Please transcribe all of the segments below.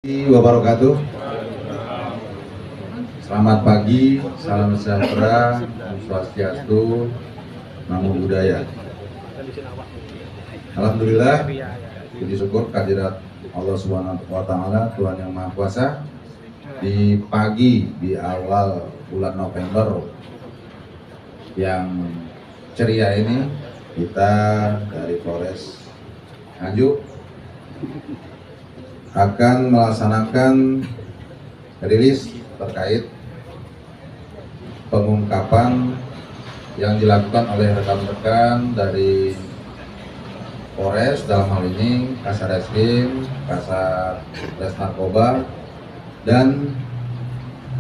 Wabarakatuh. Selamat pagi, salam sejahtera, Om Swastiastu, Namo Buddhaya. Alhamdulillah, puji syukur kehadirat Allah Subhanahu wa Ta'ala, Tuhan Yang Maha Kuasa. Di pagi di awal bulan November yang ceria ini, kita dari Polres Nganjuk akan melaksanakan rilis terkait pengungkapan yang dilakukan oleh rekan-rekan dari Polres, dalam hal ini Kasar Reskrim, Kasar Res Narkoba, dan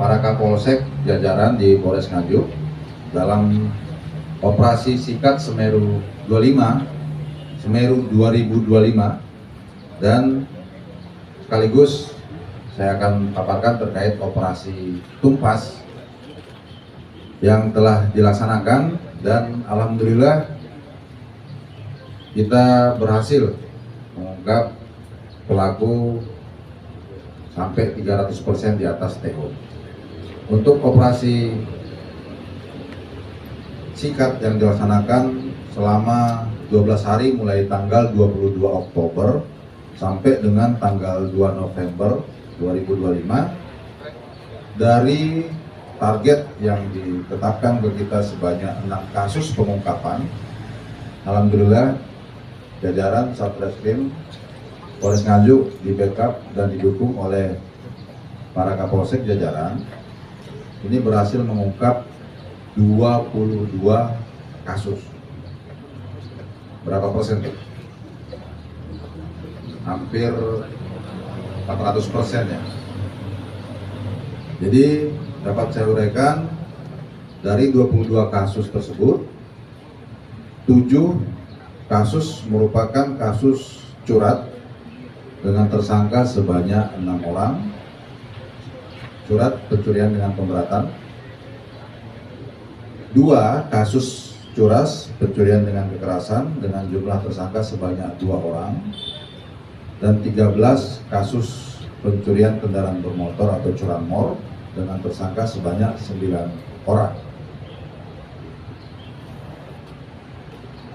para Kapolsek jajaran di Polres Nganjuk dalam operasi Sikat Semeru 25, Semeru 2025, dan sekaligus saya akan paparkan terkait operasi Tumpas yang telah dilaksanakan, dan alhamdulillah kita berhasil mengungkap pelaku sampai 300% di atas TO. Untuk operasi Sikat yang dilaksanakan selama 12 hari mulai tanggal 22 Oktober sampai dengan tanggal 2 November 2025, dari target yang ditetapkan ke kita sebanyak 6 kasus pengungkapan, alhamdulillah jajaran Satreskrim Polres Nganjuk di backup dan didukung oleh para Kapolsek jajaran ini berhasil mengungkap 22 kasus. Berapa persen? Hampir 400% ya. Jadi dapat saya uraikan, dari 22 kasus tersebut 7 kasus merupakan kasus curat dengan tersangka sebanyak 6 orang, surat pencurian dengan pemberatan. 2 kasus curas pencurian dengan kekerasan dengan jumlah tersangka sebanyak 2 orang, dan 13 kasus pencurian kendaraan bermotor atau curanmor dengan tersangka sebanyak 9 orang.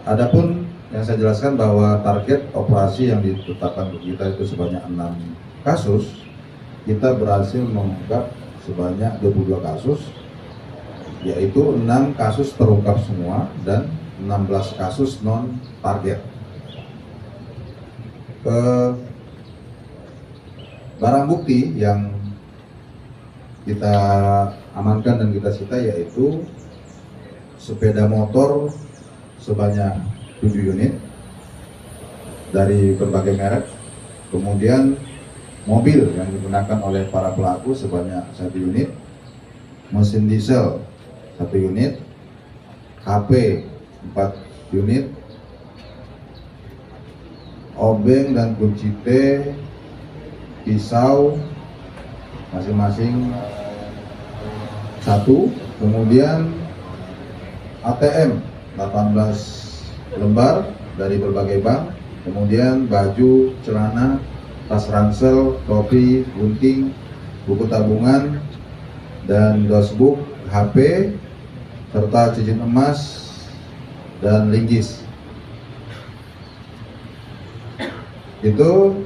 Adapun yang saya jelaskan bahwa target operasi yang ditetapkan kita itu sebanyak 6 kasus, kita berhasil mengungkap sebanyak 22 kasus, yaitu 6 kasus terungkap semua dan 16 kasus non target. Barang bukti yang kita amankan dan kita sita yaitu sepeda motor sebanyak 7 unit dari berbagai merek, kemudian mobil yang digunakan oleh para pelaku sebanyak 1 unit, mesin diesel 1 unit, HP 4 unit, obeng dan kunci T, pisau masing-masing 1, kemudian ATM 18 lembar dari berbagai bank, kemudian baju, celana, tas ransel, topi, gunting, buku tabungan, dan dosbook, HP, serta cincin emas dan linggis. Itu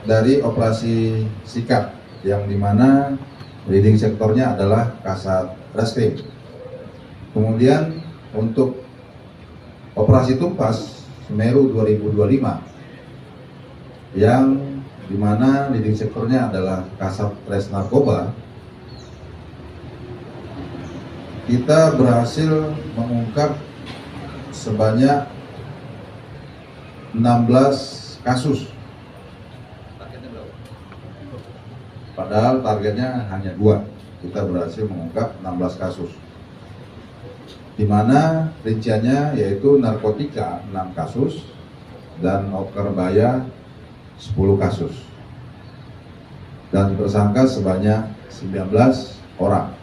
dari operasi Sikat, yang dimana leading sektornya adalah Kasat Reskrim. Kemudian untuk operasi Tumpas Semeru 2025, yang dimana leading sektornya adalah Kasat Res Narkoba, kita berhasil mengungkap sebanyak 16 kasus. Padahal targetnya hanya 2. Kita berhasil mengungkap 16 kasus. Di mana rinciannya yaitu narkotika 6 kasus dan okerbaya 10 kasus. Dan tersangka sebanyak 19 orang.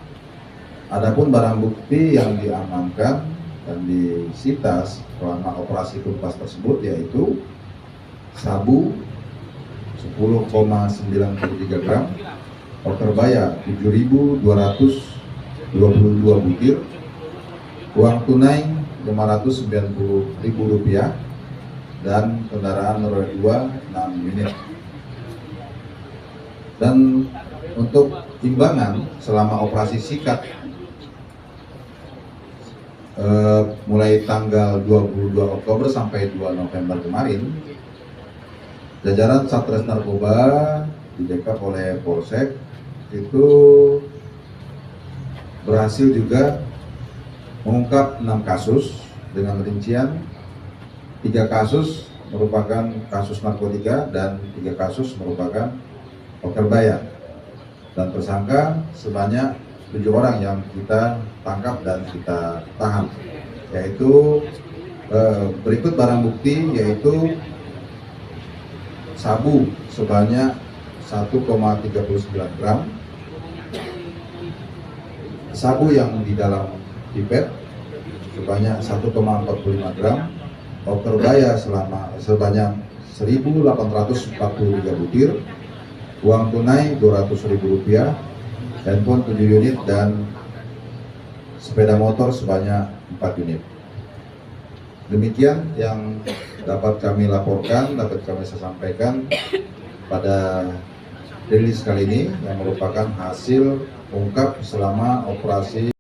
Adapun barang bukti yang diamankan dan disita selama operasi Tumpas tersebut yaitu sabu 10,93 gram, Okerbaya 7.222 butir, uang tunai Rp590.000, dan kendaraan roda 2 6 unit. Dan untuk timbangan selama operasi sikat mulai tanggal 22 Oktober sampai 2 November kemarin, jajaran Satres Narkoba di backup oleh Polsek itu berhasil juga mengungkap 6 kasus dengan rincian 3 kasus merupakan kasus narkotika dan 3 kasus merupakan Okerbaya, dan tersangka sebanyak 7 orang yang kita tangkap dan kita tahan, yaitu berikut barang bukti, yaitu sabu sebanyak 1,39 gram, sabu yang di dalam pipet sebanyak 1,45 gram, Okerbaya sebanyak 1.843 butir, uang tunai Rp200.000, handphone 7 unit, dan sepeda motor sebanyak 4 unit. Demikian yang dapat kami laporkan, dapat kami sampaikan pada rilis kali ini, yang merupakan hasil ungkap selama operasi